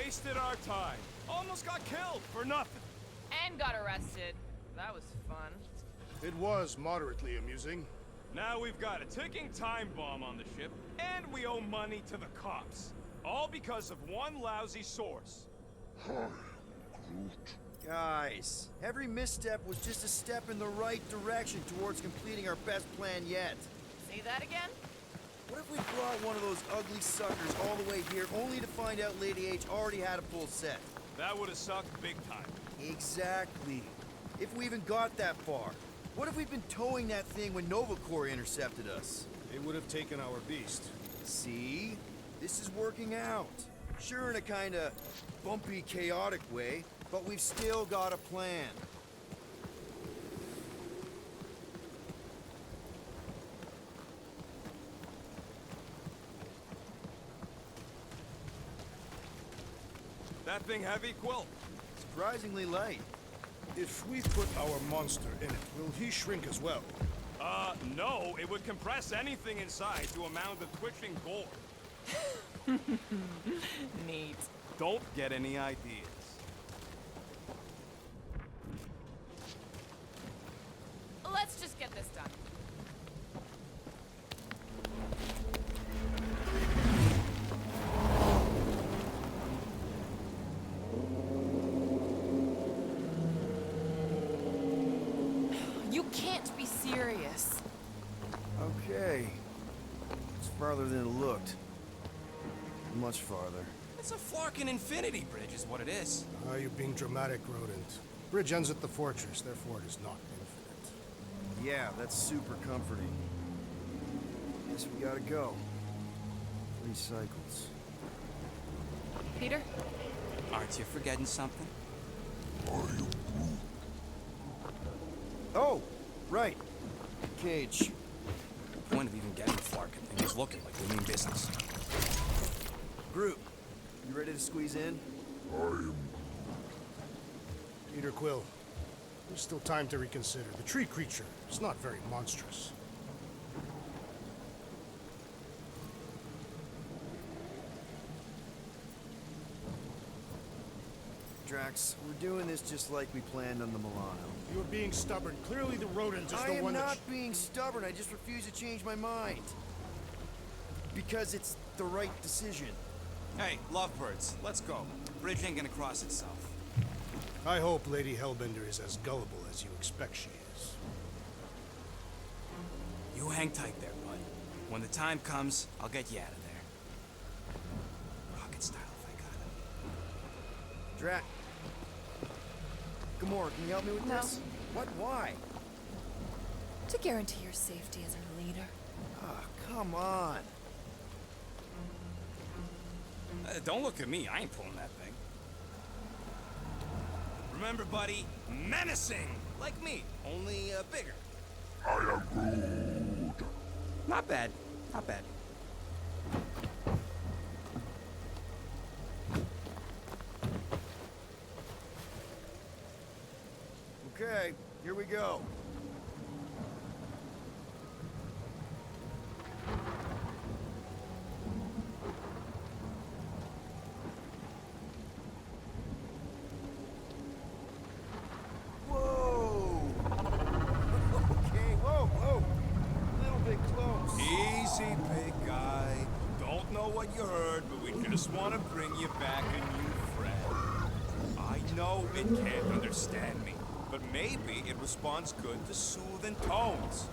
Wasted our time. Almost got killed for nothing. And got arrested. That was fun. It was moderately amusing. Now we've got a ticking time bomb on the ship, and we owe money to the cops. All because of one lousy source. Guys, every misstep was just a step in the right direction towards completing our best plan yet. Say that again? What if we brought one of those ugly suckers all the way here only to find out Lady H already had a full set? That would have sucked big time. Exactly. If we even got that far. What if we'd been towing that thing when Nova Corps intercepted us? They would have taken our beast. See? This is working out. Sure, in a kinda bumpy, chaotic way, but we've still got a plan. That thing heavy, Quill? Surprisingly light. If we put our monster in it, will he shrink as well? No. It would compress anything inside to a mound of twitching gore. Neat. Don't get any ideas. Let's just get this done. You can't be serious. Okay. It's farther than it looked. Much farther. It's a flarkin' infinity bridge is what it is. Are you being dramatic, Rodent? Bridge ends at the fortress, therefore it is not infinite. Yeah, that's super comforting. Guess we gotta go. 3 cycles. Peter? Aren't you forgetting something? Oh! Right. Cage. The point of even getting the flarkin' thing is looking like we mean business. Groot, you ready to squeeze in? Peter Quill, there's still time to reconsider. The tree creature is not very monstrous. Drax, we're doing this just like we planned on the Milano. You're being stubborn. Clearly the rodent is I the am one not being stubborn, I just refuse to change my mind. Because it's the right decision. Hey, lovebirds, let's go. Bridge ain't gonna cross itself. I hope Lady Hellbender is as gullible as you expect she is. You hang tight there, bud. When the time comes, I'll get you out of there. Rocket style if I got it. Drax. Gamora, can you help me with No. this? What? Why? To guarantee your safety as our leader. Ah, come on. Don't look at me, I ain't pulling that thing. Remember, buddy, menacing! Like me, only bigger. I am Groot. Not bad, not bad. Okay, here we go. Whoa! Okay, whoa! A little bit close. Easy, big guy. Don't know what you heard, but we just want to bring you back a new friend. I know it can't understand me, but maybe it responds good to soothing tones.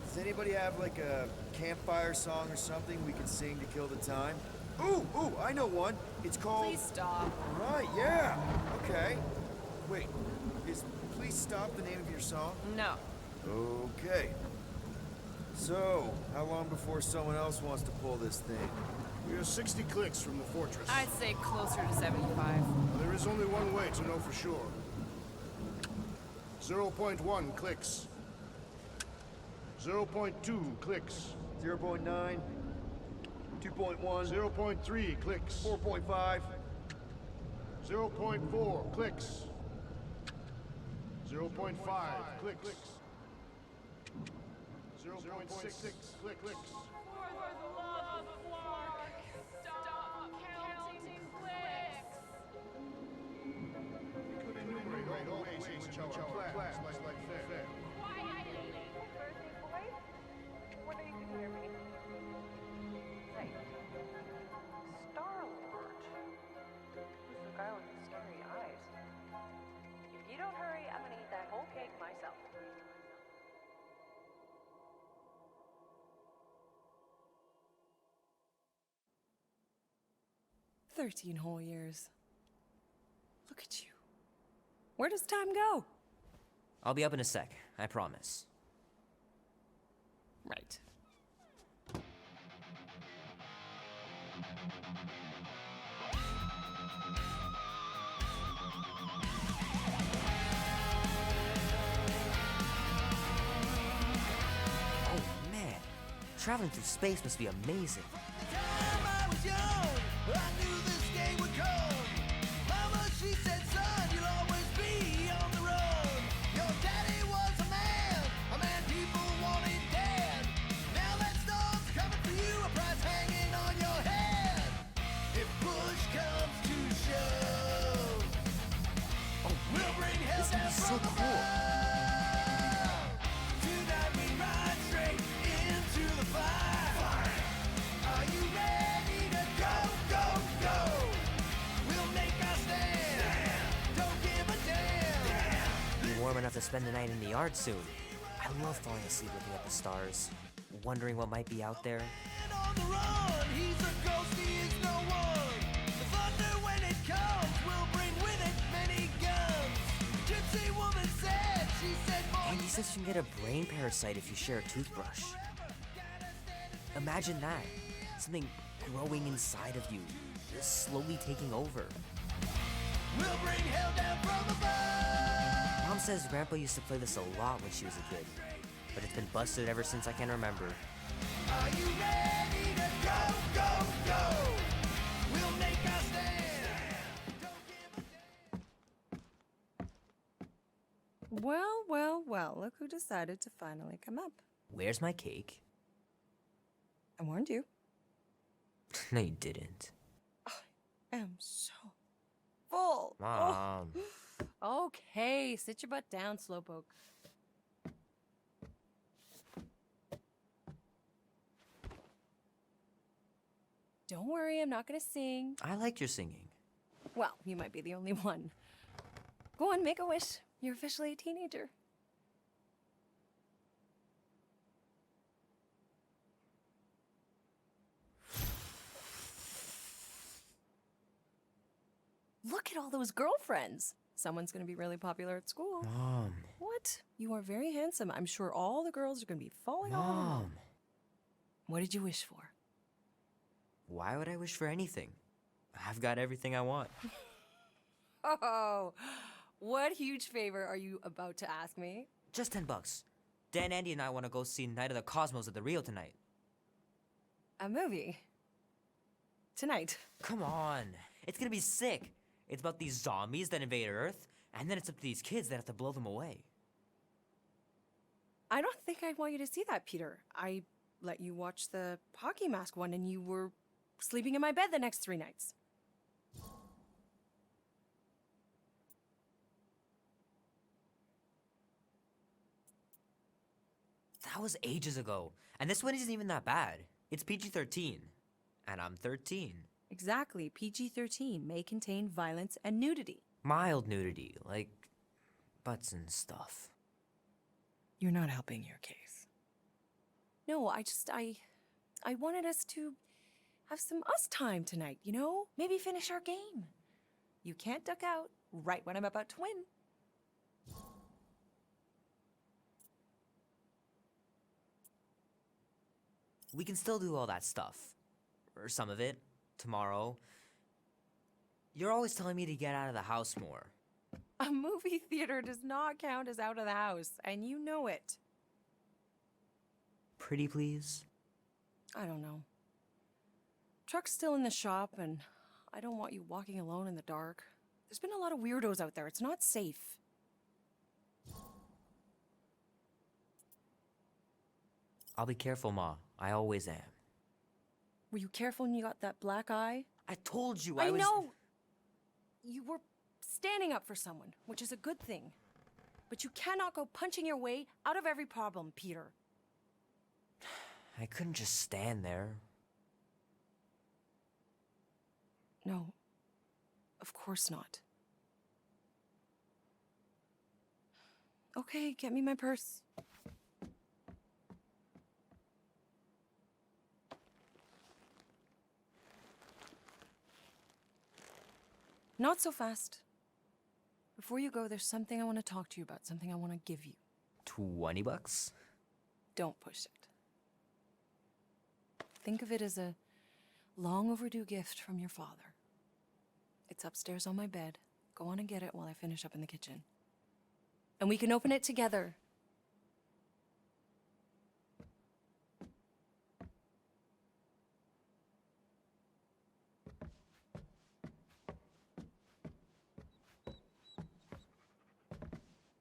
Does anybody have like a campfire song or something we can sing to kill the time? Ooh, I know one. It's called... Please stop. Right, yeah. Okay. Wait, is Please Stop the name of your song? No. Okay. So, how long before someone else wants to pull this thing? We are 60 clicks from the fortress. I'd say closer to 75. There is only one way to know for sure. 0.1 clicks. 0.2 clicks. 0.9, 2.1, 0.3 clicks. 4.5. 0.4 clicks. 0.5 clicks. 0.6 clicks. For the love of Clark, stop counting clicks. We could enumerate all ways in which our class must like fair. Quietly. Thursday, boys? When are you gonna hear me? Hey. Star-Lord. Who's the guy with the scary eyes? If you don't hurry, I'm gonna eat that whole cake myself. "13 whole years. Look at you. Where does time go?" I'll be up in a sec, I promise. Right. Oh man, traveling through space must be amazing. Time I was young, I knew this day would come. Mama, she said, son, you'll always be on the run. Your daddy was a man people wanted dead. Now that storm's coming for you, a prize hanging on your head. If push comes to shove, we'll bring hell This down is so from above. cool. Tonight we ride straight into the fire. Are you ready to go, go, go? We'll make our stand. Don't give a damn. Be warm enough to spend the night in the yard soon. I love falling asleep looking at the stars, wondering what might be out there. And on the run, he's a ghost, he is no one. The thunder when it comes will bring with it many guns. Gypsy woman said, she said, boy, And he says you can get a brain parasite if you share a toothbrush. Imagine that. Something growing inside of you, slowly taking over. we'll bring hell down from above. Mom says Grandpa used to play this a lot when she was a kid, but it's been busted ever since I can remember. Are you ready to go, go, go? We'll make our stand. Don't give a damn. Well, well, well, look who decided to finally come up. Where's my cake? I warned you. No, you didn't. I am so full. Mom. Oh. Okay, sit your butt down, Slowpoke. Don't worry, I'm not gonna sing. I liked your singing. Well, you might be the only one. Go on, make a wish. You're officially a teenager. Look at all those girlfriends. Someone's gonna be really popular at school. Mom. What? You are very handsome. I'm sure all the girls are gonna be falling all over you. Mom. What did you wish for? Why would I wish for anything? I've got everything I want. Oh, what huge favor are you about to ask me? Just $10. Dan, Andy, and I want to go see Night of the Cosmos at the Rio tonight. A movie. Tonight. Come on. It's gonna be sick. It's about these zombies that invade Earth, and then it's up to these kids that have to blow them away. I don't think I'd want you to see that, Peter. I let you watch the hockey mask one and you were sleeping in my bed the next 3 nights. That was ages ago, and this one isn't even that bad. It's PG-13, and I'm 13. Exactly. PG-13 may contain violence and nudity. Mild nudity, like butts and stuff. You're not helping your case. No, I wanted us to have some us time tonight, you know? Maybe finish our game. You can't duck out right when I'm about to win. We can still do all that stuff. Or some of it. Tomorrow. You're always telling me to get out of the house more. A movie theater does not count as out of the house, and you know it. Pretty please? I don't know. Truck's still in the shop, and I don't want you walking alone in the dark. There's been a lot of weirdos out there. It's not safe. I'll be careful, Ma. I always am. Were you careful when you got that black eye? I told you I was... know! You were standing up for someone, which is a good thing. But you cannot go punching your way out of every problem, Peter. I couldn't just stand there. No. Of course not. Okay, get me my purse. Not so fast. Before you go, there's something I want to talk to you about, something I want to give you. $20? Don't push it. Think of it as a long overdue gift from your father. It's upstairs on my bed. Go on and get it while I finish up in the kitchen. And we can open it together.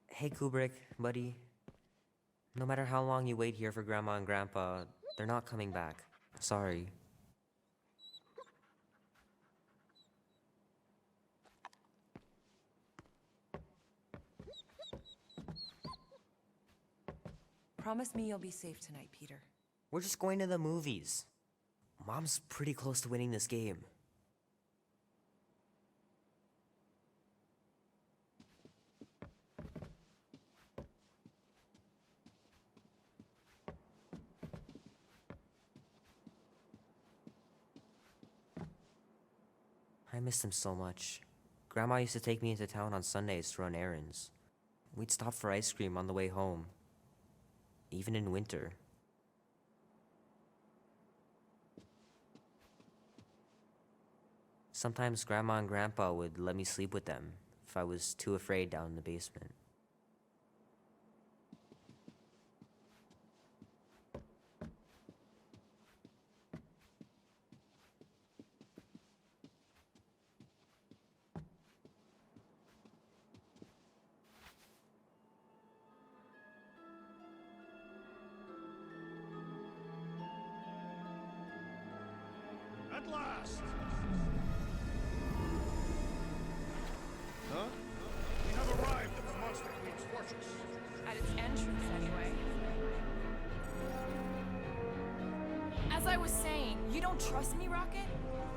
Hey, Kubrick, buddy. No matter how long you wait here for Grandma and Grandpa, they're not coming back. Sorry. Promise me you'll be safe tonight, Peter. We're just going to the movies. Mom's pretty close to winning this game. I miss him so much. Grandma used to take me into town on Sundays to run errands. We'd stop for ice cream on the way home. Even in winter. Sometimes Grandma and Grandpa would let me sleep with them if I was too afraid down in the basement. At last! Huh? We have arrived at the Monster Queen's fortress. At its entrance, anyway. As I was saying, you don't trust me, Rocket?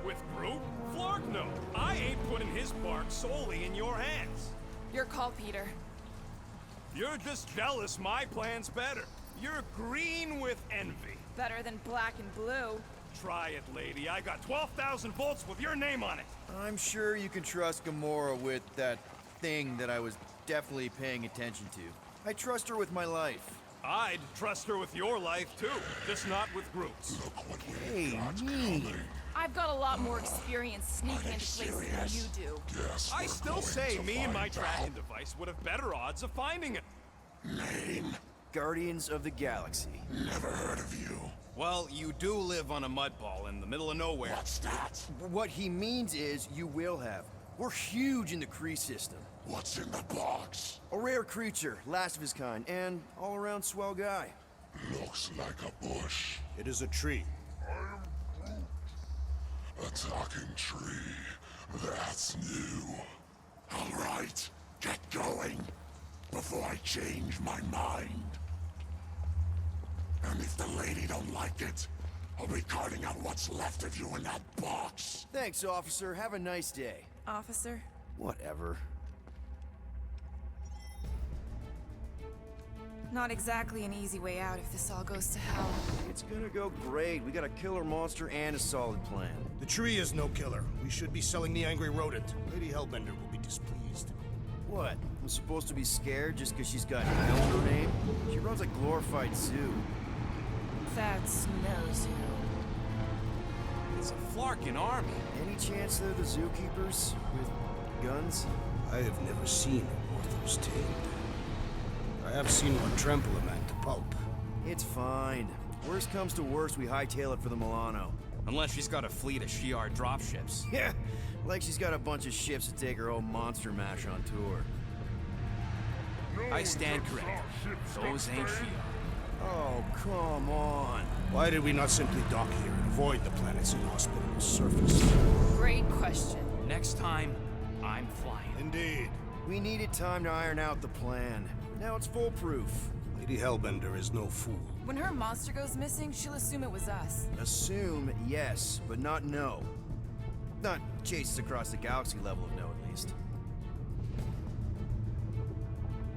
With Groot? Flark, no. I ain't putting his bark solely in your hands. Your call, Peter. You're just jealous my plan's better. You're green with envy. Better than black and blue. Try it, lady. I got 12,000 volts with your name on it. I'm sure you can trust Gamora with that thing that I was definitely paying attention to. I trust her with my life. I'd trust her with your life, too. Just not with Groot's. Hey, me! I've got a lot more experience sneaking into places than you do. I still say me and my tracking device would have better odds of finding it. Guardians of the Galaxy. Never heard of you. Well, you do live on a mud ball in the middle of nowhere. What's that? What he means is you will have. We're huge in the Kree system. What's in the box? A rare creature, last of his kind, and all-around swell guy. Looks like a bush. It is a tree. A talking tree. That's new. All right, get going before I change my mind. And if the lady don't like it, I'll be carting out what's left of you in that box. Thanks, officer. Have a nice day. Officer? Whatever. Not exactly an easy way out if this all goes to hell. It's gonna go great. We got a killer monster and a solid plan. The tree is no killer. We should be selling the angry rodent. Lady Hellbender will be displeased. What? I'm supposed to be scared just because she's got hell in her name? She runs a glorified zoo. That's no zoo. It's a Flarkin army. Any chance they're the zookeepers with guns? I have never seen a Orthos tamed. I have seen one trample a man to pulp. It's fine. Worst comes to worst, we hightail it for the Milano. Unless she's got a fleet of Shi'ar dropships. Yeah, Like she's got a bunch of ships to take her own monster mash on tour. I stand corrected. Those ain't she. Oh, come on. Why did we not simply dock here and avoid the planet's inhospitable surface? Great question. Next time, I'm flying. Indeed. We needed time to iron out the plan. Now it's foolproof. Lady Hellbender is no fool. When her monster goes missing, she'll assume it was us. Assume yes, but not no. Not chases across the galaxy level of no, at least.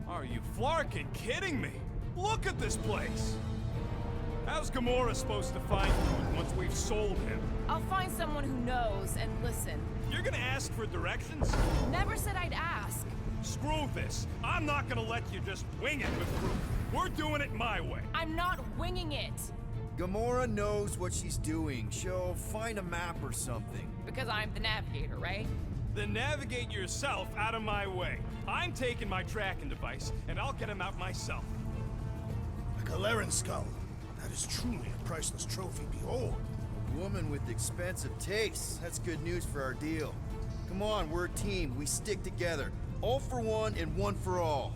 Are you flarkin' kidding me? Look at this place! How's Gamora supposed to find food once we've sold him? I'll find someone who knows and listen. You're gonna ask for directions? Never said I'd ask. Screw this. I'm not gonna let you just wing it with proof. We're doing it my way. I'm not winging it. Gamora knows what she's doing. She'll find a map or something. Because I'm the navigator, right? Then navigate yourself out of my way. I'm taking my tracking device, and I'll get him out myself. A Galeran skull. That is truly a priceless trophy. Behold. A woman with expensive tastes. That's good news for our deal. Come on, we're a team. We stick together. All for one and one for all.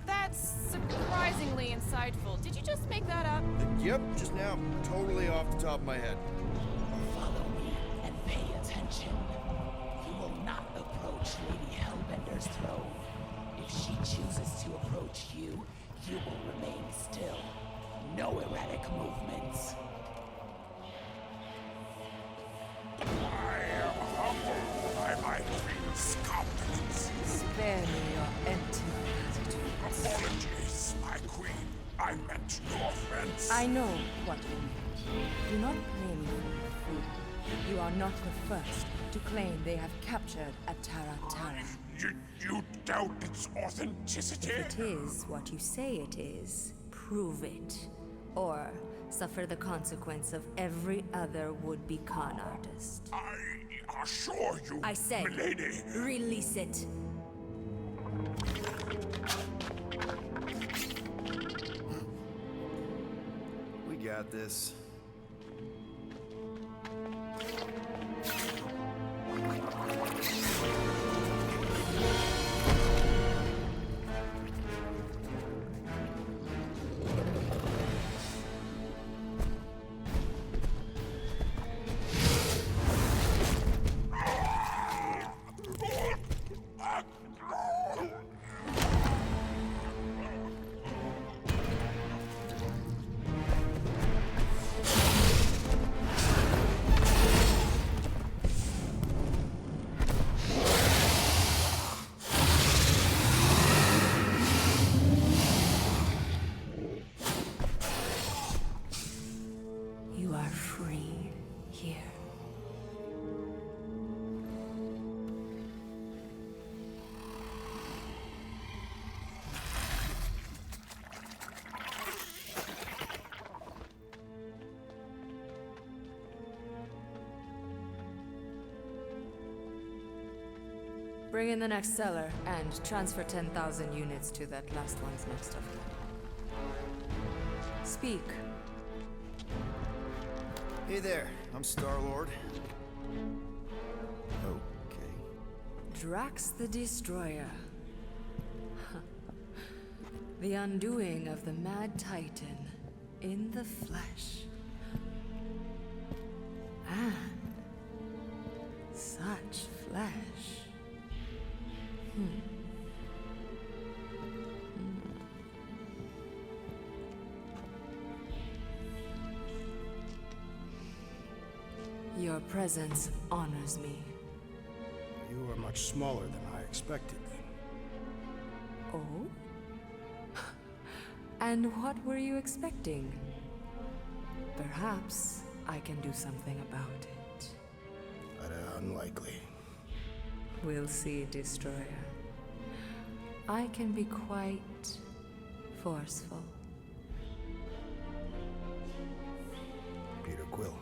That's surprisingly insightful. Did you just make that up? Yep, just now. Totally off the top of my head. Follow me and pay attention. You will not approach Lady Hellbender's throne. If she chooses to approach you, you will remain still. No erratic movements. I am humbled by my queen's competence. Spare me your empty platitudes. Apologies, my queen. I meant no offense. I know what you meant. Do not blame me for your food. You are not the first to claim they have captured a Tara. You doubt its authenticity? If it is what you say it is, prove it. Or suffer the consequence of every other would-be con artist. I assure you, I said, milady. Release it. We got this. You are free here. Bring in the next seller and transfer 10,000 units to that last one's next of kin. Speak. Hey there, I'm Star-Lord. Okay. Drax the Destroyer. The undoing of the Mad Titan in the flesh. And such flesh. Your presence honors me. You are much smaller than I expected. Oh? And what were you expecting? Perhaps I can do something about it. But unlikely. We'll see, Destroyer. I can be quite forceful. Peter Quill.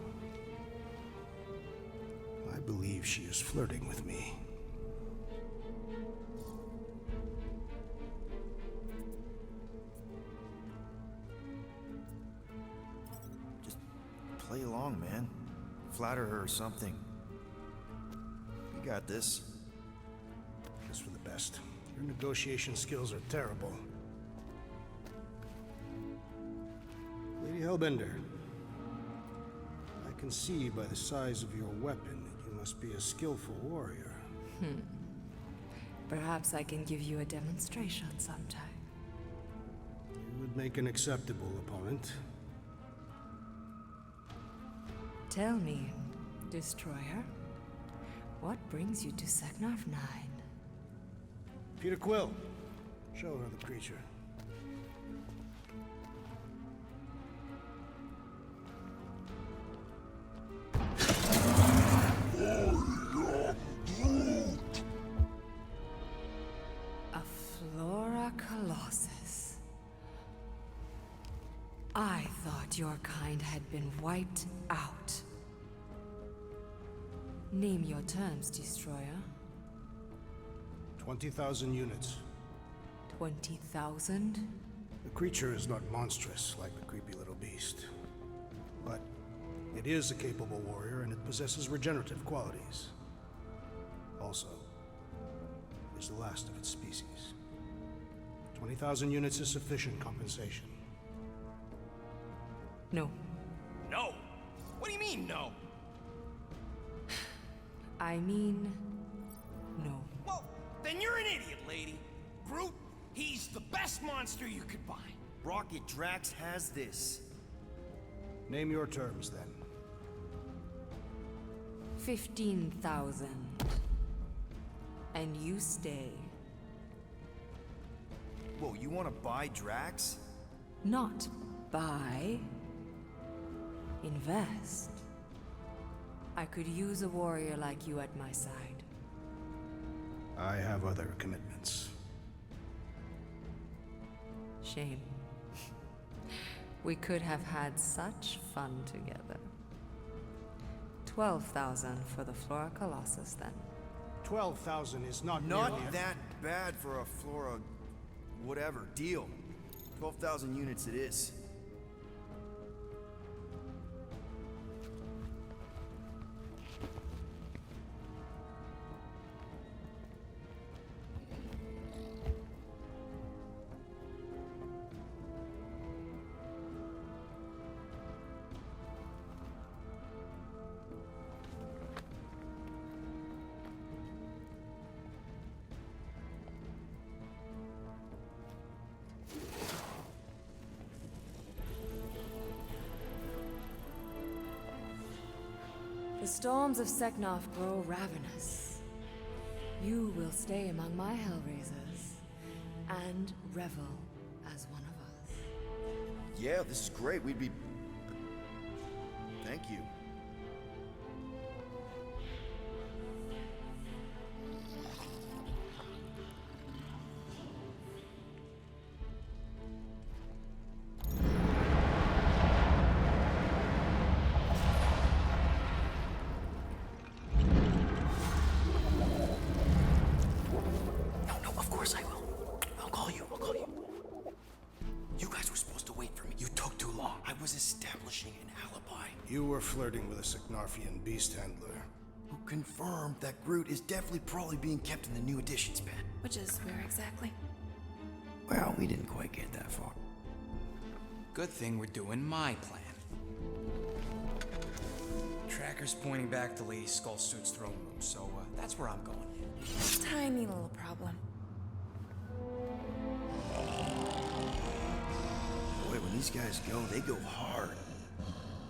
I believe she is flirting with me. Just play along, man. Flatter her or something. You got this. Just for the best. Your negotiation skills are terrible. Lady Hellbender, I can see by the size of your weapon that you must be a skillful warrior. Perhaps I can give you a demonstration sometime. You would make an acceptable opponent. Tell me, Destroyer, what brings you to Seknarf 9? Peter Quill, show her the creature. A Flora Colossus. I thought your kind had been wiped out. Name your terms, Destroyer. 20,000 units. 20,000? The creature is not monstrous like the creepy little beast. But it is a capable warrior and it possesses regenerative qualities. Also, it is the last of its species. 20,000 units is sufficient compensation. No. No! What do you mean, no? I mean, no. Well, then you're an idiot, lady. Groot, he's the best monster you could buy. Rocket Drax has this. Name your terms, then. 15,000. And you stay. Whoa, you want to buy Drax? Not buy. Invest. I could use a warrior like you at my side. I have other commitments. Shame. We could have had such fun together. 12,000 for the Flora Colossus, then. 12,000 is not Not nearly that bad for a Flora... whatever. Deal. 12,000 units it is. The storms of Seknarf grow ravenous. You will stay among my Hellraisers and revel as one of us. Yeah, this is great. We'd be... Thank you. No, of course I will. I'll call you. You guys were supposed to wait for me. You took too long. I was establishing an alibi. You were flirting with a Seknarfian beast handler. Who confirmed that Groot is definitely probably being kept in the new editions pen. Which is where exactly? Well, we didn't quite get that far. Good thing we're doing my plan. Tracker's pointing back to Lady Skullsuit's throne room, so that's where I'm going. Tiny little problem. Boy, when these guys go, they go hard.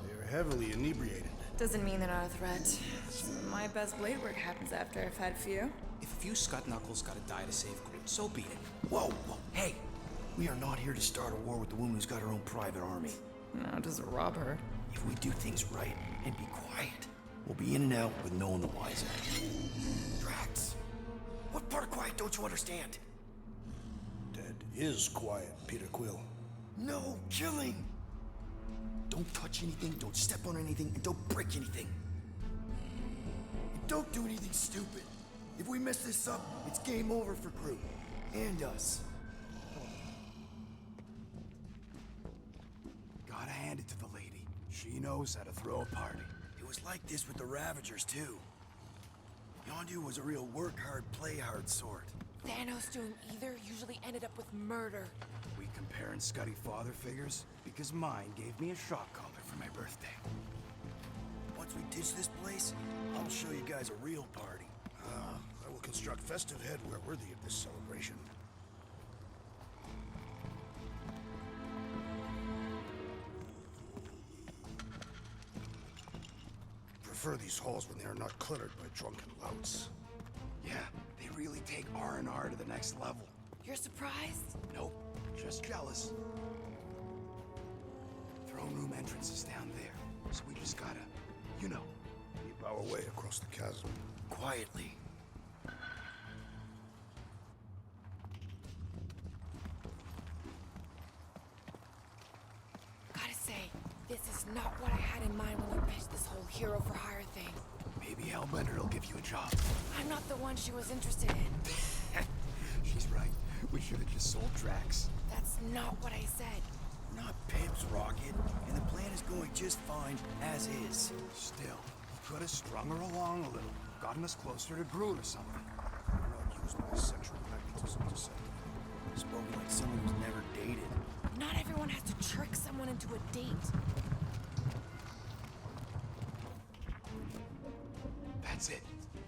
They are heavily inebriated. Doesn't mean they're not a threat. Some of my best blade work happens after I've had a few. If a few Scud Knuckles gotta die to save Groot, so be it. Whoa, hey! We are not here to start a war with the woman who's got her own private army. No, just rob her. If we do things right and be quiet, we'll be in and out with no one the wiser. Drax, what part of quiet don't you understand? Dead is quiet, Peter Quill. No killing! Don't touch anything, don't step on anything, and don't break anything. And don't do anything stupid. If we mess this up, it's game over for Groot. And us. Gotta hand it to the lady. She knows how to throw a party. It was like this with the Ravagers, too. Yondu was a real work hard, play hard sort. Thanos doing either usually ended up with murder. We comparing Scuddy father figures? Because mine gave me a shock collar for my birthday. Once we ditch this place, I'll show you guys a real party. I will construct festive headwear worthy of this celebration. Prefer these halls when they are not cluttered by drunken louts. Yeah, they really take R&R to the next level. You're surprised? Nope, just jealous. Throne room entrance is down there, so we just gotta, you know. Keep our way across the chasm. Quietly. Gotta say, this is not what I had in mind when you pitched this whole hero for hire thing. Maybe Hellbender will give you a job. I'm not the one she was interested in. She's right. We should have just sold Drax. That's not what I said. We're not pimps, Rocket, and the plan is going just fine as is. Still, you could have strung her along a little, gotten us closer to Groot or something. Do not use my sexual magnetism to set them. Spoken like someone who's never dated. Not everyone has to trick someone into a date. That's it.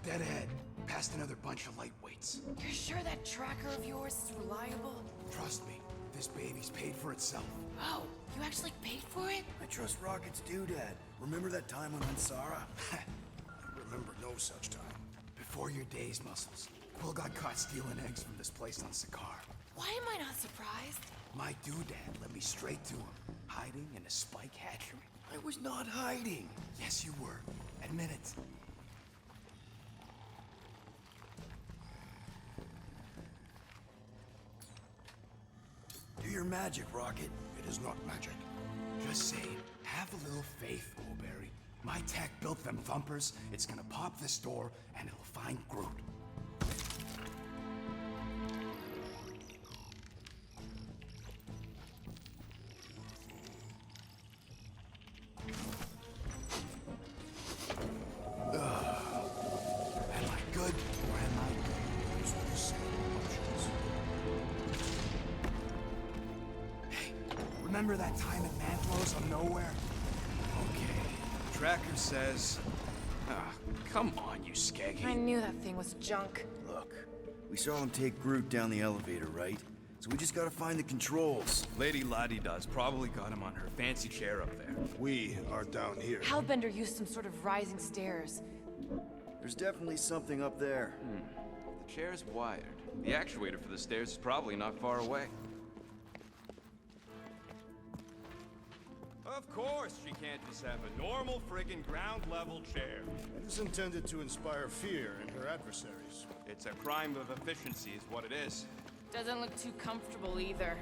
Dead ahead. Past another bunch of lightweights. You're sure that tracker of yours is reliable? Trust me, this baby's paid for itself. Oh, you actually paid for it? I trust Rocket's doodad. Remember that time on Ansara? I remember no such time. Before your days, Muscles. Quill got caught stealing eggs from this place on Sakaar. Why am I not surprised? My doodad led me straight to him, hiding in a spike hatchery. I was not hiding. Yes, you were. Admit it. Do your magic, Rocket. It is not magic. Just saying, have a little faith, Mulberry. My tech built them thumpers. It's gonna pop this door, and it'll find Groot. Am I good, or am I good? These were the same options. Hey, remember that time at Mantlo's on Nowhere? Okay, Tracker says... come on, you skeggy. I knew that thing was junk. Look, we saw him take Groot down the elevator, right? So we just gotta find the controls. Lady Ladi-Da's probably got him on her fancy chair up there. We are down here. Hellbender used some sort of rising stairs. There's definitely something up there. The chair's wired. The actuator for the stairs is probably not far away. Of course she can't just have a normal friggin' ground-level chair. It is intended to inspire fear in her adversaries. It's a crime of efficiency is what it is. Doesn't look too comfortable either.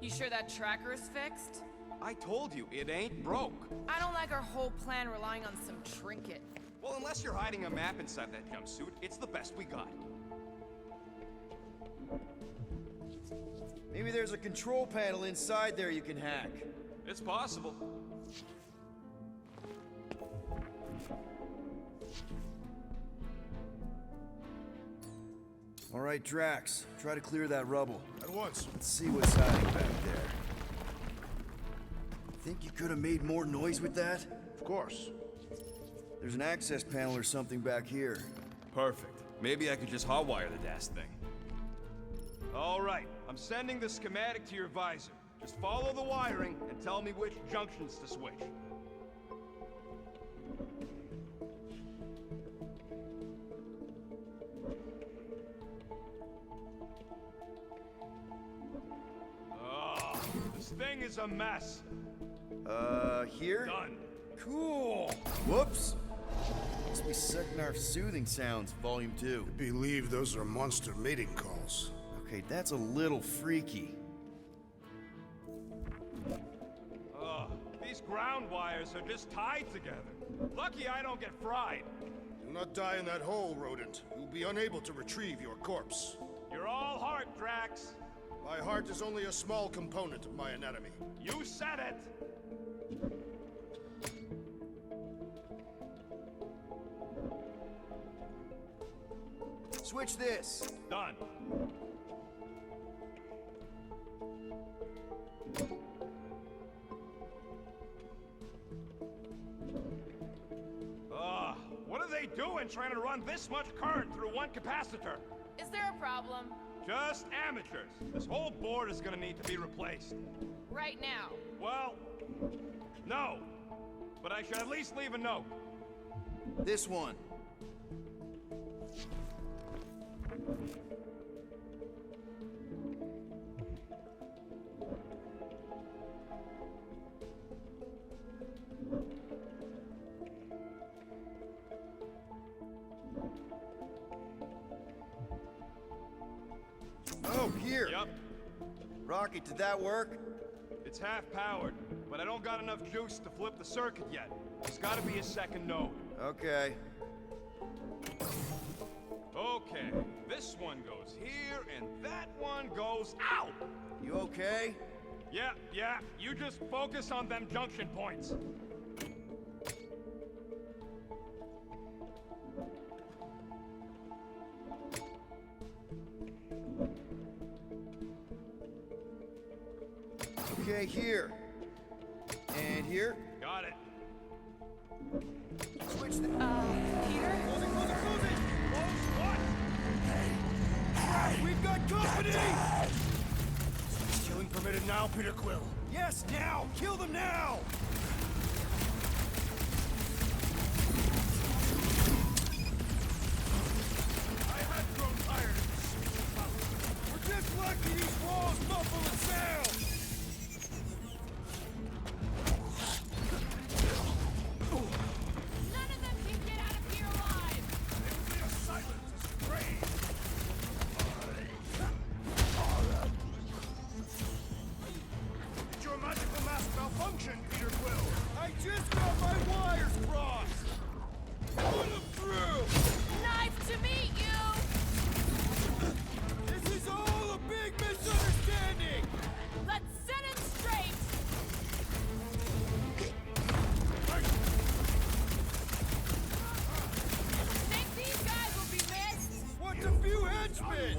You sure that tracker is fixed? I told you, it ain't broke. I don't like our whole plan relying on some trinket. Well, unless you're hiding a map inside that jumpsuit, it's the best we got. Maybe there's a control panel inside there you can hack. It's possible. All right, Drax, try to clear that rubble. At once. Let's see what's hiding back there. Think you could have made more noise with that? Of course. There's an access panel or something back here. Perfect. Maybe I could just hotwire the dashed thing. All right, I'm sending the schematic to your visor. Just follow the wiring and tell me which junctions to switch. Oh, this thing is a mess. Here? Done. Cool! Whoops! Must be Seknarf Soothing Sounds, Volume 2. I believe those are monster mating calls. Okay, that's a little freaky. Ugh, these ground wires are just tied together. Lucky I don't get fried. Do not die in that hole, rodent. You'll be unable to retrieve your corpse. You're all heart, Drax. My heart is only a small component of my anatomy. You said it. Switch this. Done. What are they doing trying to run this much current through one capacitor? Is there a problem? Just amateurs. This whole board is gonna need to be replaced. Right now. Well, no. But I should at least leave a note. This one. Oh, here. Yep. Rocket, did that work? It's half powered, but I don't got enough juice to flip the circuit yet. There's gotta be a second node. Okay. Okay, this one goes here, and that one goes out! You okay? Yeah, you just focus on them junction points. Okay, here. And here. Got it. Switch the... Peter? Close it! Close what? We've got company! Is killing permitted now, Peter Quill? Yes, now! Kill them now! I had grown tired of this stupid mountain. We're just lucky these walls muffle the sound! None of them can get out of here alive! They are silent as the grave. Did your magical mask malfunction, Peter Quill? I just got my wires crossed! Put them through! Nice to meet you! This is all a big misunderstanding! Let's set it straight! Think these guys will be missed? What's a few henchmen?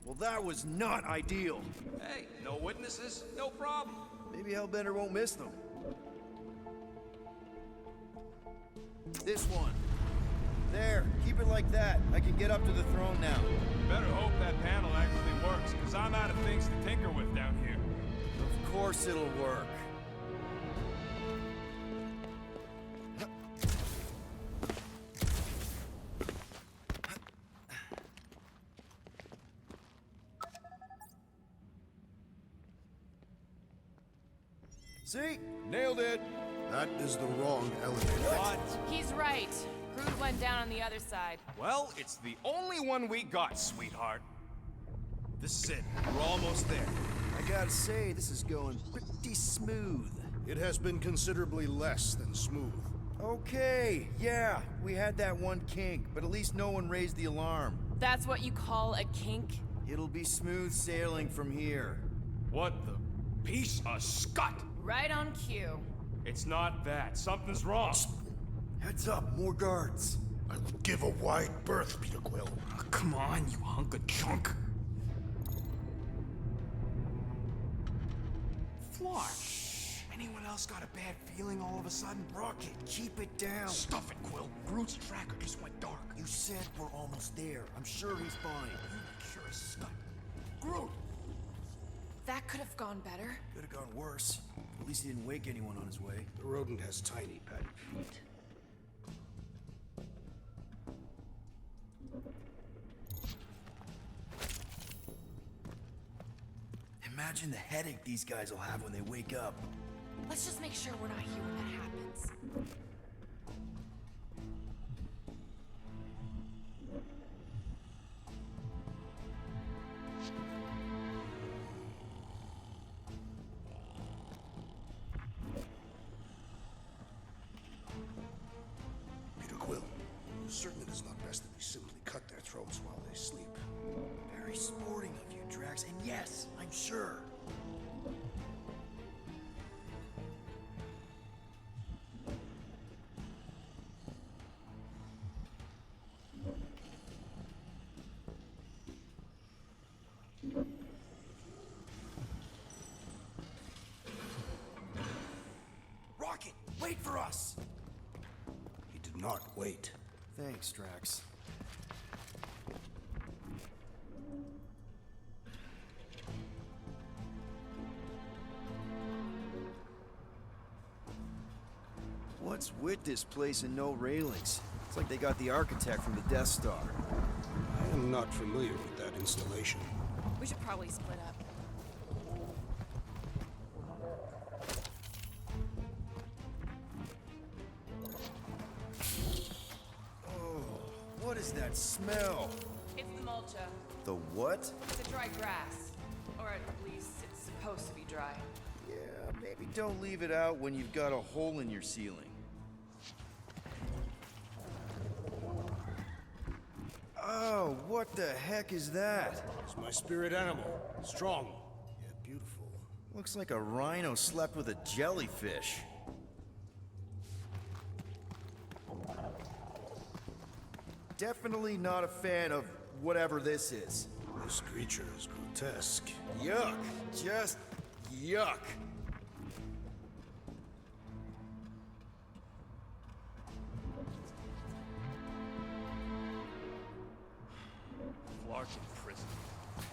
Well, that was not ideal. Hey, no witnesses, no problem. Maybe Hellbender won't miss them. This one. There, keep it like that. I can get up to the throne now. Better hope that panel actually works, because I'm out of things to tinker with down here. Of course it'll work. See? Nailed it! That is the wrong elevator. What? He's right. Groove went down on the other side. Well, it's the only one we got, sweetheart. This is it. We're almost there. I gotta say, this is going pretty smooth. It has been considerably less than smooth. Okay, yeah, we had that one kink, but at least no one raised the alarm. That's what you call a kink? It'll be smooth sailing from here. What the piece of scut? Right on cue. It's not that. Something's wrong. Heads up, more guards. I would give a wide berth, Peter Quill. Oh, come on, you hunk of junk. Flar. Anyone else got a bad feeling all of a sudden? Rocket, keep it down. Stuff it, Quill. Groot's tracker just went dark. You said we're almost there. I'm sure he's fine. Sure as scut. Groot! That could have gone better. Could have gone worse. At least he didn't wake anyone on his way. The rodent has tiny padded feet. Imagine the headache these guys will have when they wake up. Let's just make sure we're not here when that happens. not wait. Thanks, Drax. What's with this place and no railings? It's like they got the architect from the Death Star. I am not familiar with that installation. We should probably split up. Oh, what is that smell? It's the mulcha. The what? It's a dry grass. Or at least it's supposed to be dry. Yeah, maybe don't leave it out when you've got a hole in your ceiling. Oh, what the heck is that? It's my spirit animal. Strong, yet beautiful. Looks like a rhino slept with a jellyfish. Definitely not a fan of whatever this is. This creature is grotesque. Yuck. Just yuck. Flark in prison.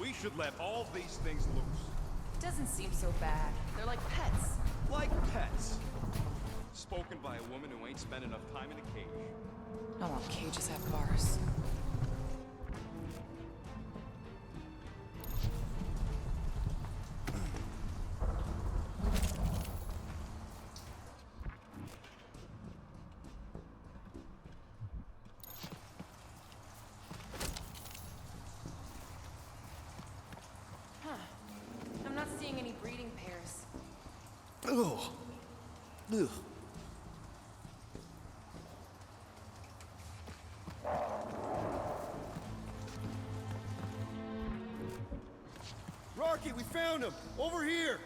We should let all these things loose. Doesn't seem so bad. They're like pets. Like pets. Spoken by a woman who ain't spent enough time in a cage. Not all cages have bars. I'm not seeing any breeding pairs. Ugh. Ugh. Rocky, we found him! Over here!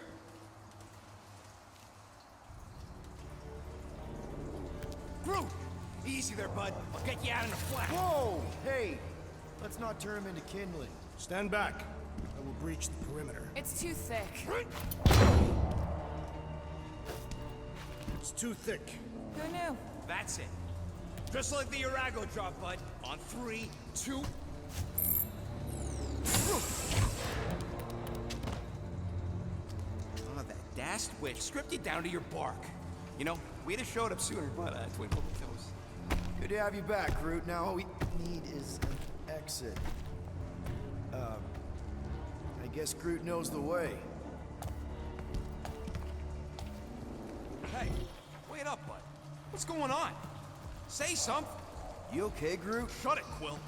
Groot! Easy there, bud. I'll get you out in a flash. Whoa! Hey! Let's not turn him into kindling. Stand back. I will breach the perimeter. It's too thick. It's too thick. Who knew? That's it. Just like the Urago drop, bud. On 3, 2... Oh, that dashed witch stripped you down to your bark. You know, we'd have showed up sooner, but twinkle the toes. Good to have you back, Groot. Now all we need is an exit. I guess Groot knows the way. Hey, wait up, bud. What's going on? Say something. You okay, Groot? Shut it, Quill.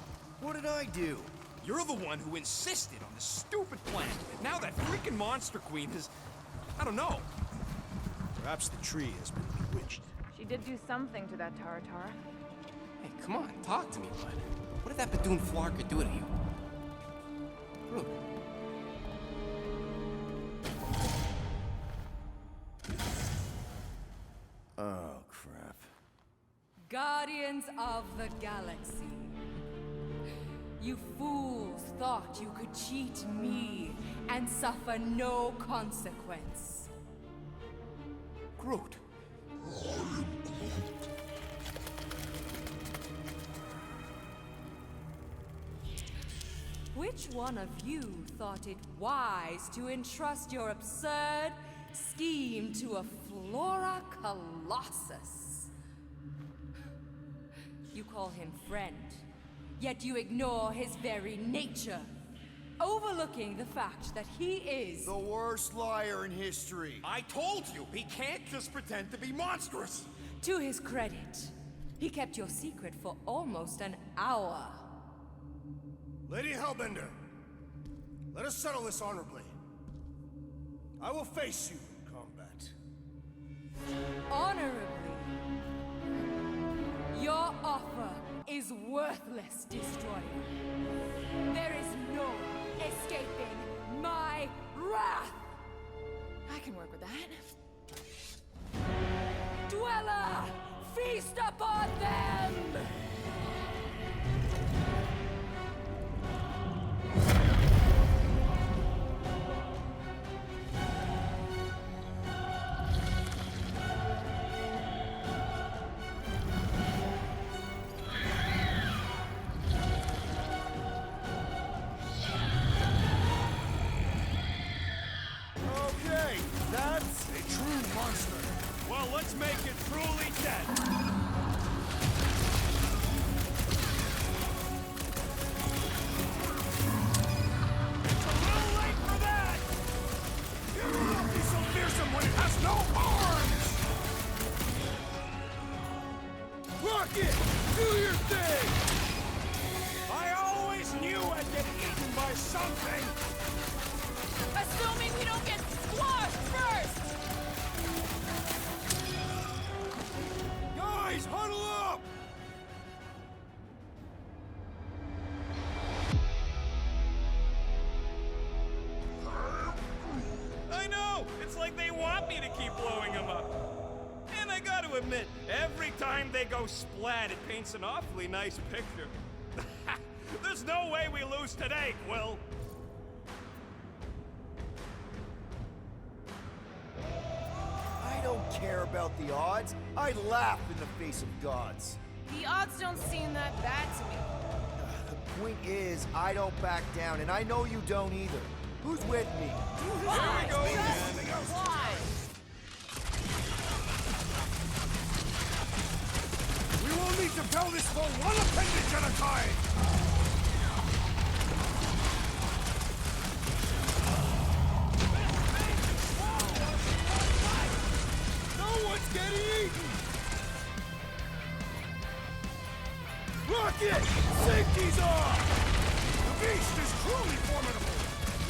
What did I do? You're the one who insisted on this stupid plan. Now that freaking Monster Queen has... I don't know. Perhaps the tree has been bewitched. She did do something to that Tara Tara. Hey, come on, talk to me, bud. What did that Badoon Flarka do to you? Groot. Oh, crap. Guardians of the Galaxy. You fools thought you could cheat me and suffer no consequence. Groot. Which one of you thought it wise to entrust your absurd scheme to a Flora Colossus? You call him friend, yet you ignore his very nature, overlooking the fact that he is The worst liar in history. I told you, he can't just pretend to be monstrous. To his credit, he kept your secret for almost an hour. Lady Hellbender, let us settle this honorably. I will face you in combat. Honorably. Your offer is worthless, Destroyer. There is no escaping my wrath! I can work with that. Dweller! Feast upon them! or something! Assuming we don't get squashed first! Guys, huddle up! I know! It's like they want me to keep blowing them up. And I gotta admit, every time they go splat, it paints an awfully nice picture. There's no way we lose today, Quill. I don't care about the odds. I laugh in the face of gods. The odds don't seem that bad to me. The point is, I don't back down, and I know you don't either. Who's with me? Why? we go Just again. why? We will need to build this for one appendage at a time! No one's getting eaten! Rocket! Safety's off! The beast is truly formidable!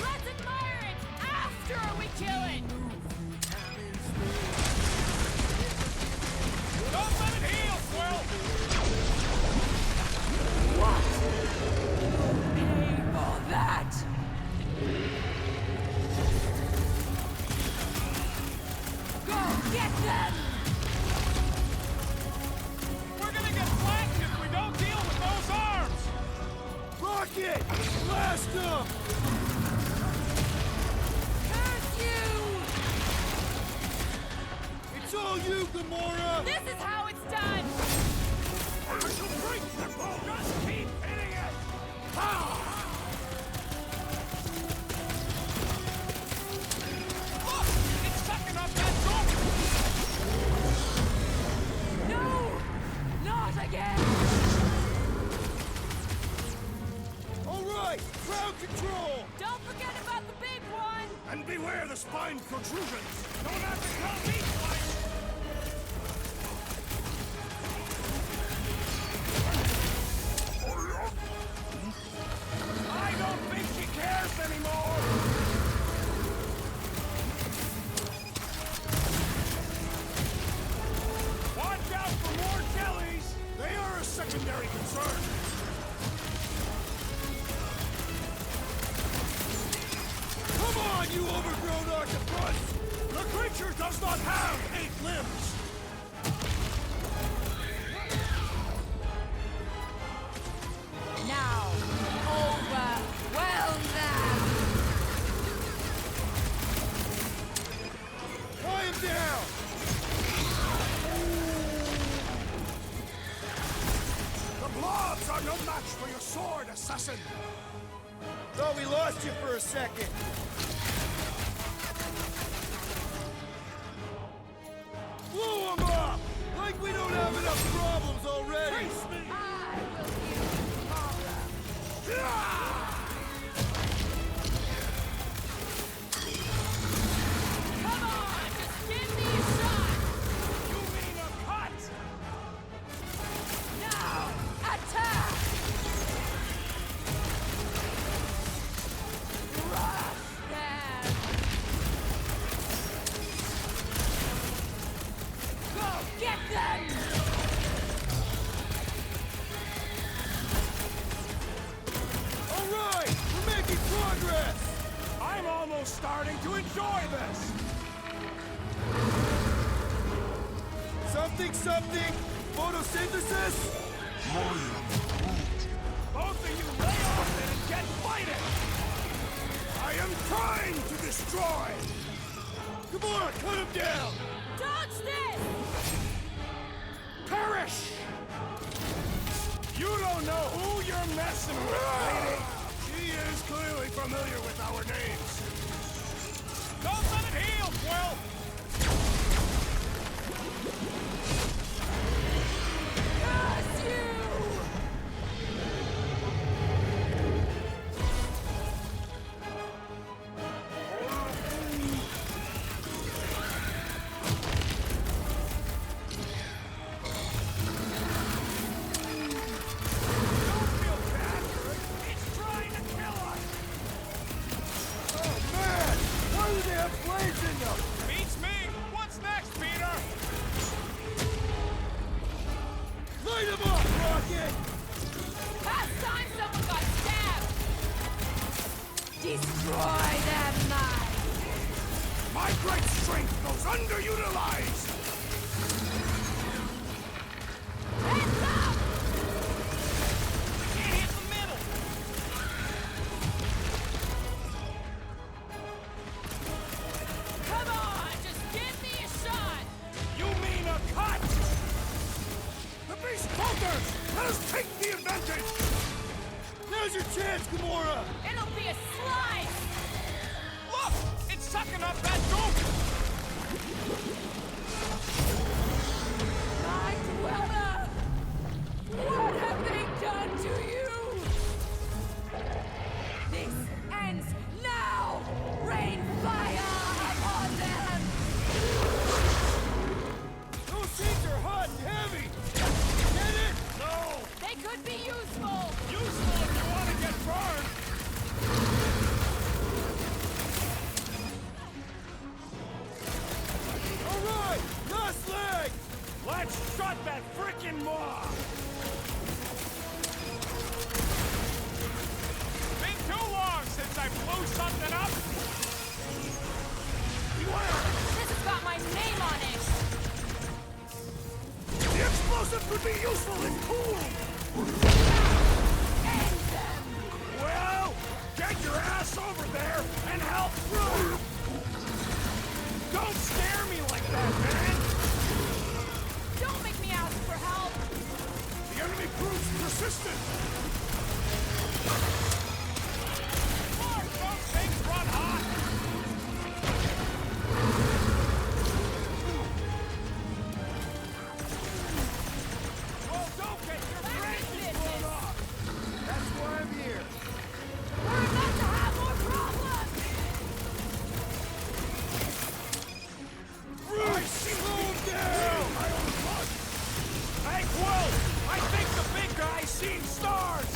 Let's admire it after we kill it! Don't let it heal, Quill! Pay for that! Go get them! We're gonna get flanked if we don't deal with those arms! Rocket! Blast them! Curse you! It's all you, Gamora! This is how it's done! I shall break the ball! Just keep hitting it! Ha! Look! It's sucking up that zombie! No! Not again! All right! Crowd control! Don't forget about the big one! And beware the spine protrusions! Don't have to tell me twice! I don't think she cares anymore! Watch out for more jellies! They are a secondary concern! Come on, you overgrown octopus! The creature does not have 8 limbs! Now, overwhelm them! Tie him down! The blobs are no match for your sword, assassin! Thought we lost you for a second. Blow them up! Like we don't have enough problems already! Face me! I will use Mara. Come on, just give me a shot! You mean a cut? Now, attack! Crush them! Go get them! All right! We're making progress! I'm almost starting to enjoy this! Something? Photosynthesis? Both of you lay off it and get fighting! I am trying to destroy! Come on, cut him down! Dodge this! Perish! You don't know who you're messing with, lady! She is clearly familiar with our names. Don't let it heal, Quill! Curse you! Don't feel bad for it! It's trying to kill us! Destroy them, mine! My great strength goes underutilized! Heads up! Can't hit the middle! Come on, just give me a shot! You mean a cut? The beast falters! Let us take the advantage! Now's your chance, Gamora! It'll be a slice! Look! It's sucking up that goop! My dweller! What have they done to you? This ends now! Rain fire upon them! Those seats are hot and heavy! Get it? No! They could be useful! Useful if you want to get burned! Alright! Last leg! Let's shut that frickin' maw! Been too long since I blew something up! This has got my name on it! The explosive could be useful and cool! End them! Well, get your ass over there and help through! Don't scare me like that, man! Don't make me ask for help! The enemy proves persistent! More, those things run hot! Well, don't get your branches blown off! That's why I'm here! We're about to have more problems! I see him down! Hey, Quill! I think the big guy's seen stars!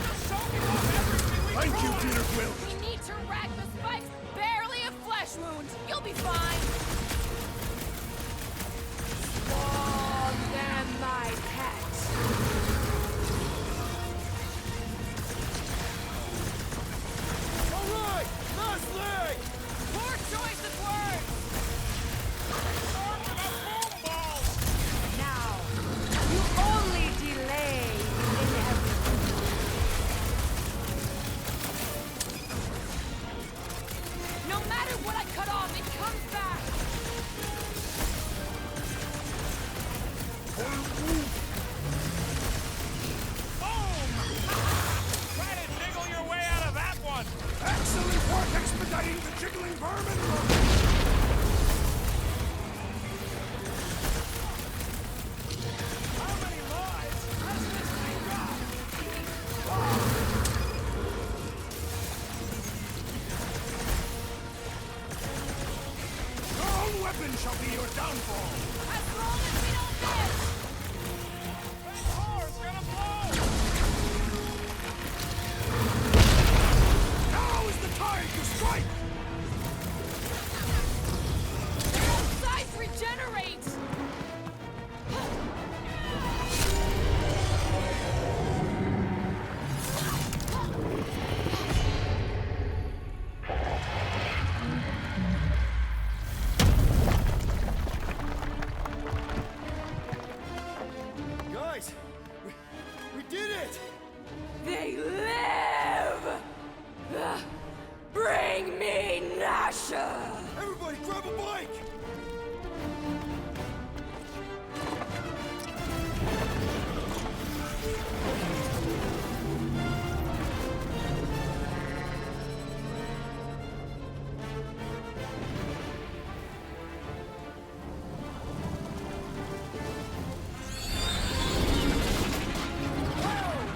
It's soaking up everything we Thank you, tried. Peter Quill! We need to rack the spikes, barely a flesh wound! You'll be fine! Swarm them, my pet! Alright! Last leg! Poor choice of words! Start with a boom ball! Now, you only delay the inevitable. No matter what I cut off, it comes back! Boom! Try to jiggle your way out of that one! Excellent work expediting the jiggling vermin! How many lives has this thing got? Your own weapon shall be your downfall! As long as we don't miss! That car's gonna blow! Now is the time to strike! Both sides regenerate! Guys! We did it! They live! Bring me Nasha! Everybody grab a bike!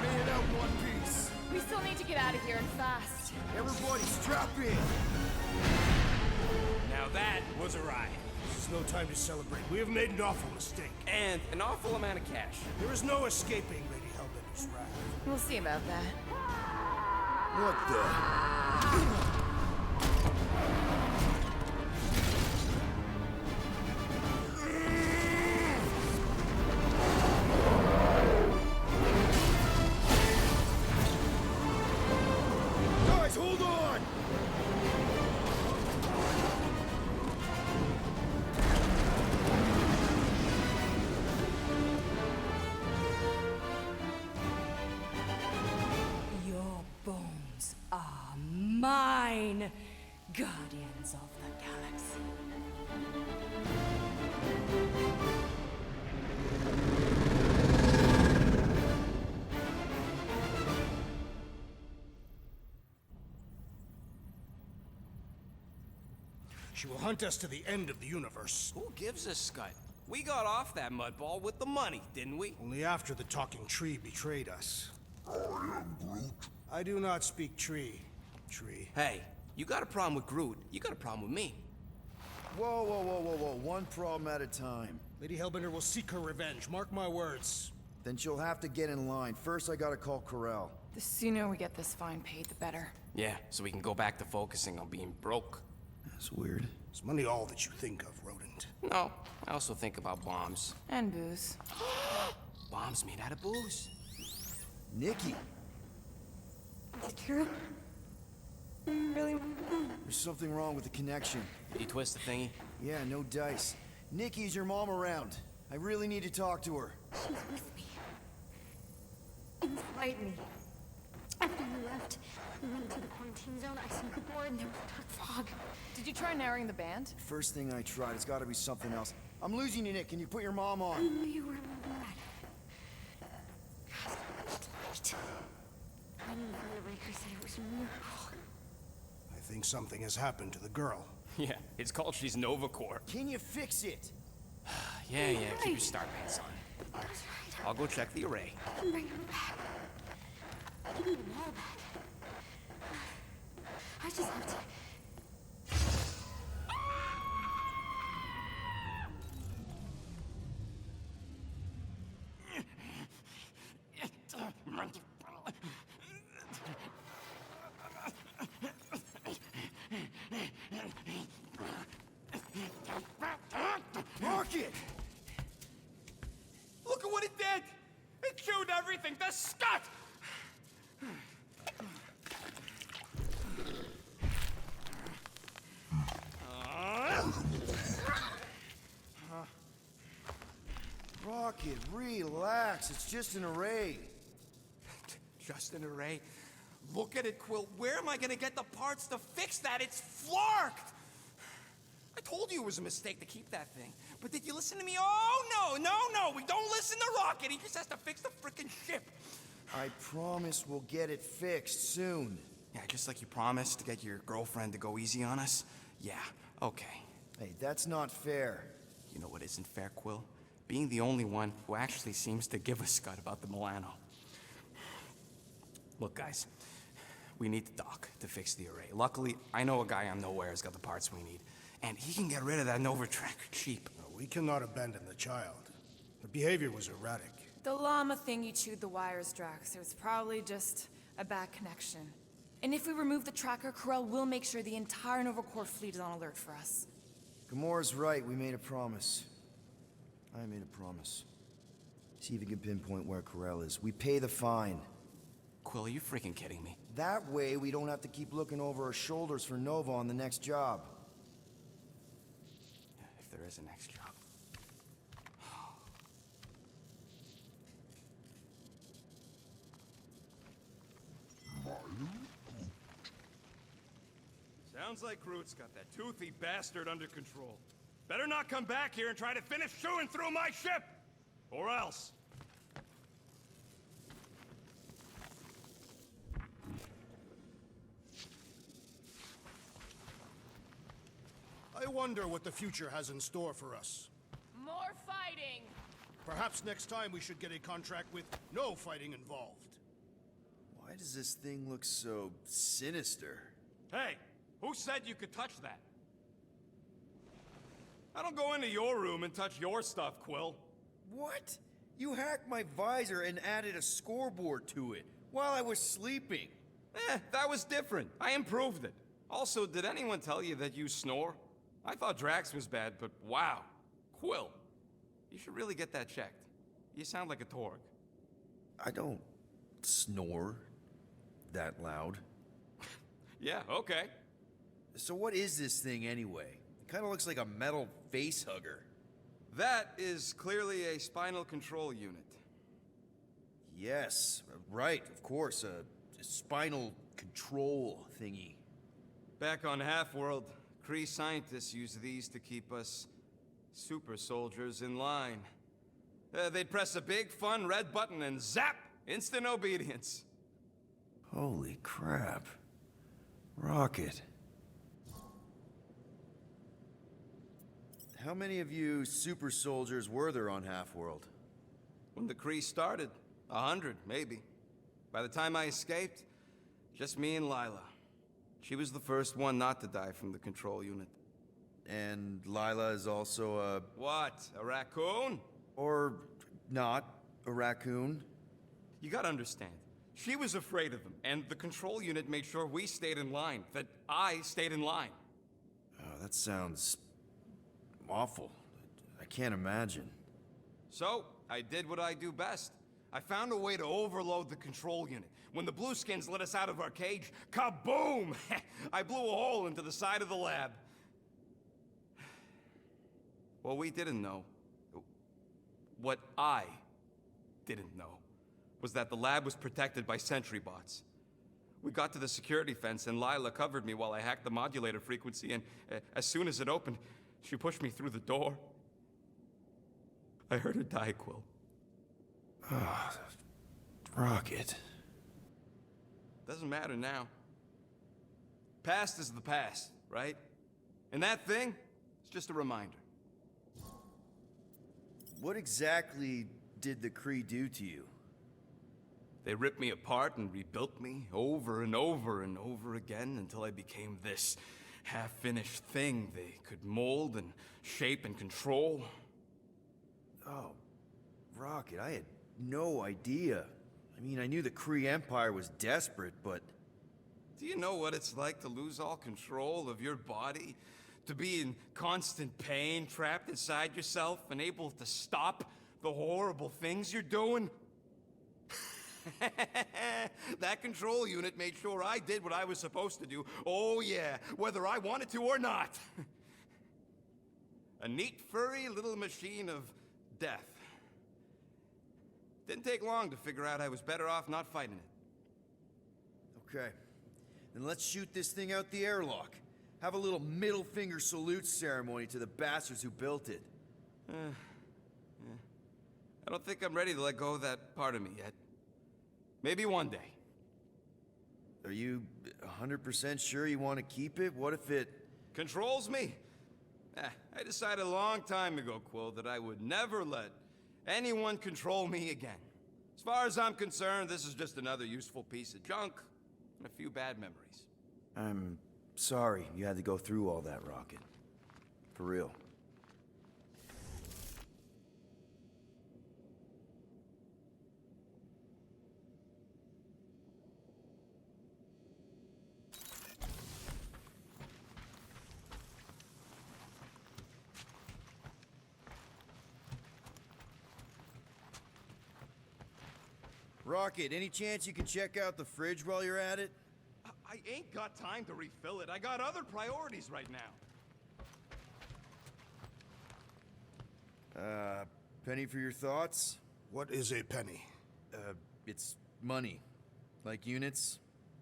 Man, out one piece. We still need to get out of here and fast. Everybody strap in. Now that was a ride. This is no time to celebrate. We have made an awful mistake. And an awful amount of cash. There is no escaping Lady Hellbender's wrath. We'll see about that. What the? mine, Guardians of the Galaxy. She will hunt us to the end of the universe. Who gives a scut? We got off that mudball with the money, didn't we? Only after the talking tree betrayed us. I do not speak tree. Tree. Hey, you got a problem with Groot, you got a problem with me. Whoa, whoa, whoa, whoa, whoa. One problem at a time. Lady Hellbender will seek her revenge. Mark my words. Then she'll have to get in line. First, I gotta call Corel. The sooner we get this fine paid, the better. Yeah, so we can go back to focusing on being broke. That's weird. Is money all that you think of, rodent? No, I also think about bombs. And booze. Bombs made out of booze. Nikki, Is it true? Really? there's something wrong with the connection. Did you twist the thingy? Yeah, no dice. Nikki, is your mom around? I really need to talk to her. She's with me. Inside me. After you left, we went into the quarantine zone. I snuck aboard and there was dark fog. Did you try narrowing the band? First thing I tried, it's gotta be something else. I'm losing you, Nick. Can you put your mom I on? knew you were mad. God, it's light. I knew the Raker said it was a miracle. I think something has happened to the girl. Yeah, it's called she's Nova Corps. Can you fix it? Yeah, keep your star pants on. That's right. I'll go check the array. I can bring her back. I can bring them all back. I just have to... Rocket! Look at what it did! It chewed everything to scut! Rocket, relax. It's just an array. Just an array? Look at it, Quill. Where am I gonna get the parts to fix that? It's flarked! I told you it was a mistake to keep that thing. But did you listen to me? Oh, no! We don't listen to Rocket. He just has to fix the frickin' ship. I promise we'll get it fixed soon. Yeah, just like you promised to get your girlfriend to go easy on us? Yeah, okay. Hey, that's not fair. You know what isn't fair, Quill? Being the only one who actually seems to give a scut about the Milano. Look, guys, we need the dock to fix the array. Luckily, I know a guy on Nowhere has got the parts we need. And he can get rid of that Nova tracker cheap. We cannot abandon the child. The behavior was erratic. The llama thing you chewed the wires, Drax. It was probably just a bad connection. And if we remove the tracker, Corel will make sure the entire Nova Corps fleet is on alert for us. Gamora's right. We made a promise. I made a promise. See if you can pinpoint where Corel is. We pay the fine. Quill, are you freaking kidding me? That way, we don't have to keep looking over our shoulders for Nova on the next job. If there is a next job. Sounds like Groot's got that toothy bastard under control. Better not come back here and try to finish chewing through my ship! Or else. I wonder what the future has in store for us. More fighting! Perhaps next time we should get a contract with no fighting involved. Why does this thing look so sinister? Hey, who said you could touch that? I don't go into your room and touch your stuff, Quill. What? You hacked my visor and added a scoreboard to it while I was sleeping. That was different. I improved it. Also, did anyone tell you that you snore? I thought Drax was bad, but wow. Quill, you should really get that checked. You sound like a Torg. I don't snore that loud. Yeah, okay. So what is this thing anyway? It kind of looks like a metal face hugger. That is clearly a spinal control unit. Yes, right, of course, a spinal control thingy. Back on Half-World, Kree scientists use these to keep us super soldiers in line. They'd press a big, fun red button and zap! Instant obedience. Holy crap. Rocket. How many of you super soldiers were there on Half-World? When the Kree started, 100, maybe. By the time I escaped, just me and Lila. She was the first one not to die from the control unit. And Lila is also a... What? A raccoon? Or not a raccoon? You gotta understand. She was afraid of them, and the control unit made sure we stayed in line, that I stayed in line. Oh, that sounds... awful. I can't imagine. So, I did what I do best. I found a way to overload the control unit. When the Blueskins let us out of our cage, kaboom! I blew a hole into the side of the lab. What we didn't know, what I didn't know, was that the lab was protected by sentry bots. We got to the security fence and Lila covered me while I hacked the modulator frequency, and as soon as it opened, she pushed me through the door. I heard her die, Quill. Oh, Rocket. Doesn't matter now. Past is the past, right? And that thing, it's just a reminder. What exactly did the Kree do to you? They ripped me apart and rebuilt me over and over and over again until I became this half-finished thing they could mold and shape and control. Oh, Rocket, I had no idea. I mean, I knew the Kree Empire was desperate, but... Do you know what it's like to lose all control of your body? To be in constant pain, trapped inside yourself, unable to stop the horrible things you're doing? That control unit made sure I did what I was supposed to do. Oh yeah, whether I wanted to or not. A neat, furry little machine of death. Didn't take long to figure out I was better off not fighting it. Okay. Then let's shoot this thing out the airlock. Have a little middle finger salute ceremony to the bastards who built it. I don't think I'm ready to let go of that part of me yet. Maybe one day. Are you 100% sure you want to keep it? What if it... Controls me? I decided a long time ago, Quill, that I would never let anyone control me again. As far as I'm concerned, this is just another useful piece of junk and a few bad memories. I'm sorry you had to go through all that, Rocket. For real. Rocket, any chance you can check out the fridge while you're at it? I ain't got time to refill it. I got other priorities right now. Penny for your thoughts? What is a penny? It's money. Like units.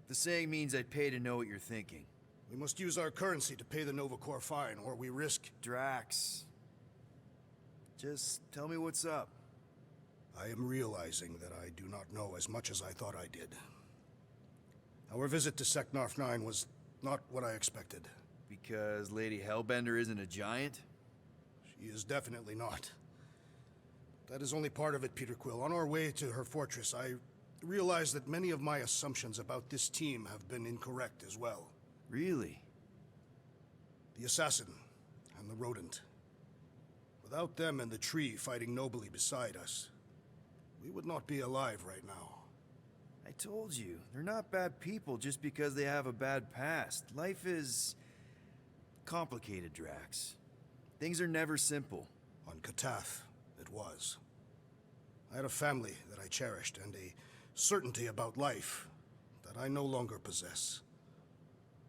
The saying means I'd pay to know what you're thinking. We must use our currency to pay the Nova Corps fine, or we risk... Drax. Just tell me what's up. I am realizing that I do not know as much as I thought I did. Our visit to Seknarf 9 was not what I expected. Because Lady Hellbender isn't a giant? She is definitely not. That is only part of it, Peter Quill. On our way to her fortress, I realized that many of my assumptions about this team have been incorrect as well. Really? The assassin and the rodent. Without them and the tree fighting nobly beside us, we would not be alive right now. I told you, they're not bad people just because they have a bad past. Life is... complicated, Drax. Things are never simple. On Katath, it was. I had a family that I cherished and a certainty about life that I no longer possess.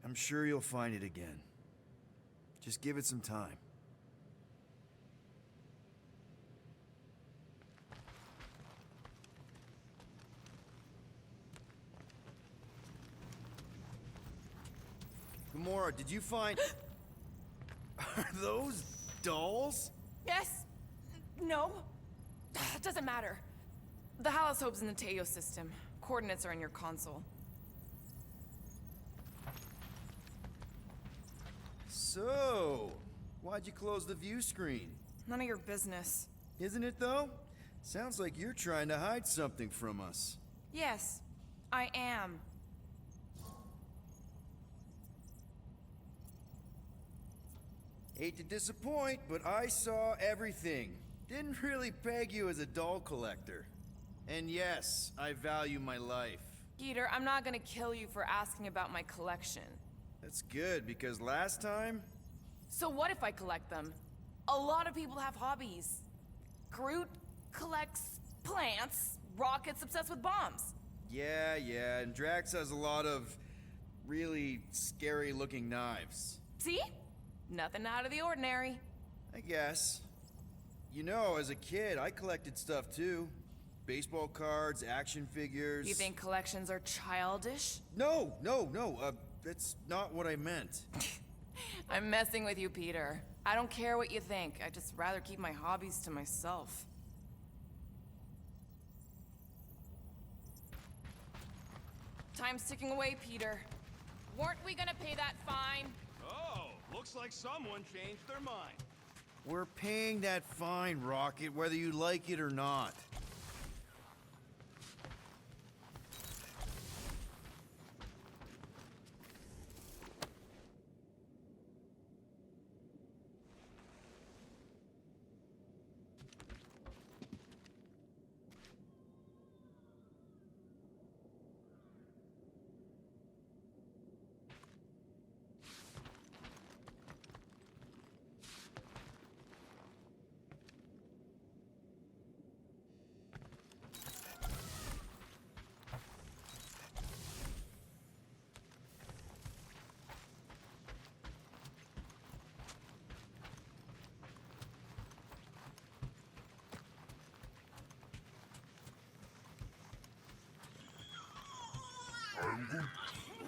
I'm sure you'll find it again. Just give it some time. Come Gamora, did you find... Are those dolls? Yes. No. It doesn't matter. The Halosobe's in the Teo system. Coordinates are in your console. So, why'd you close the view screen? None of your business. Isn't it, though? Sounds like you're trying to hide something from us. Yes, I am. Hate to disappoint, but I saw everything. Didn't really peg you as a doll collector. And yes, I value my life. Peter, I'm not gonna kill you for asking about my collection. That's good, because last time... So what if I collect them? A lot of people have hobbies. Groot collects plants, Rocket's obsessed with bombs. Yeah, and Drax has a lot of really scary-looking knives. See? Nothing out of the ordinary. I guess. You know, as a kid, I collected stuff too. Baseball cards, action figures... You think collections are childish? No, that's not what I meant. I'm messing with you, Peter. I don't care what you think. I'd just rather keep my hobbies to myself. Time's ticking away, Peter. Weren't we gonna pay that fine? Oh, looks like someone changed their mind. We're paying that fine, Rocket, whether you like it or not.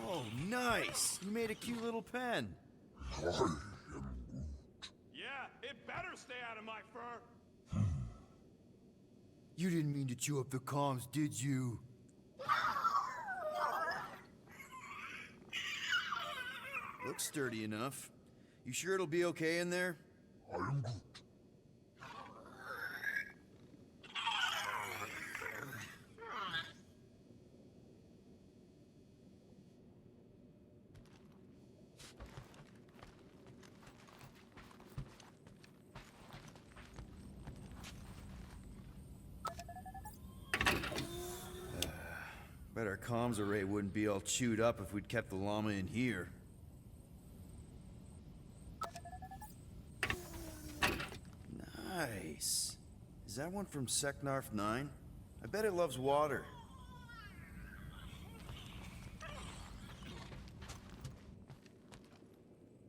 Oh, nice! You made a cute little pen. I am Groot. Yeah, it better stay out of my fur. You didn't mean to chew up the comms, did you? Looks sturdy enough. You sure it'll be okay in there? I am Groot. Bet our comms array wouldn't be all chewed up if we'd kept the llama in here. Nice. Is that one from Seknarf 9? I bet it loves water.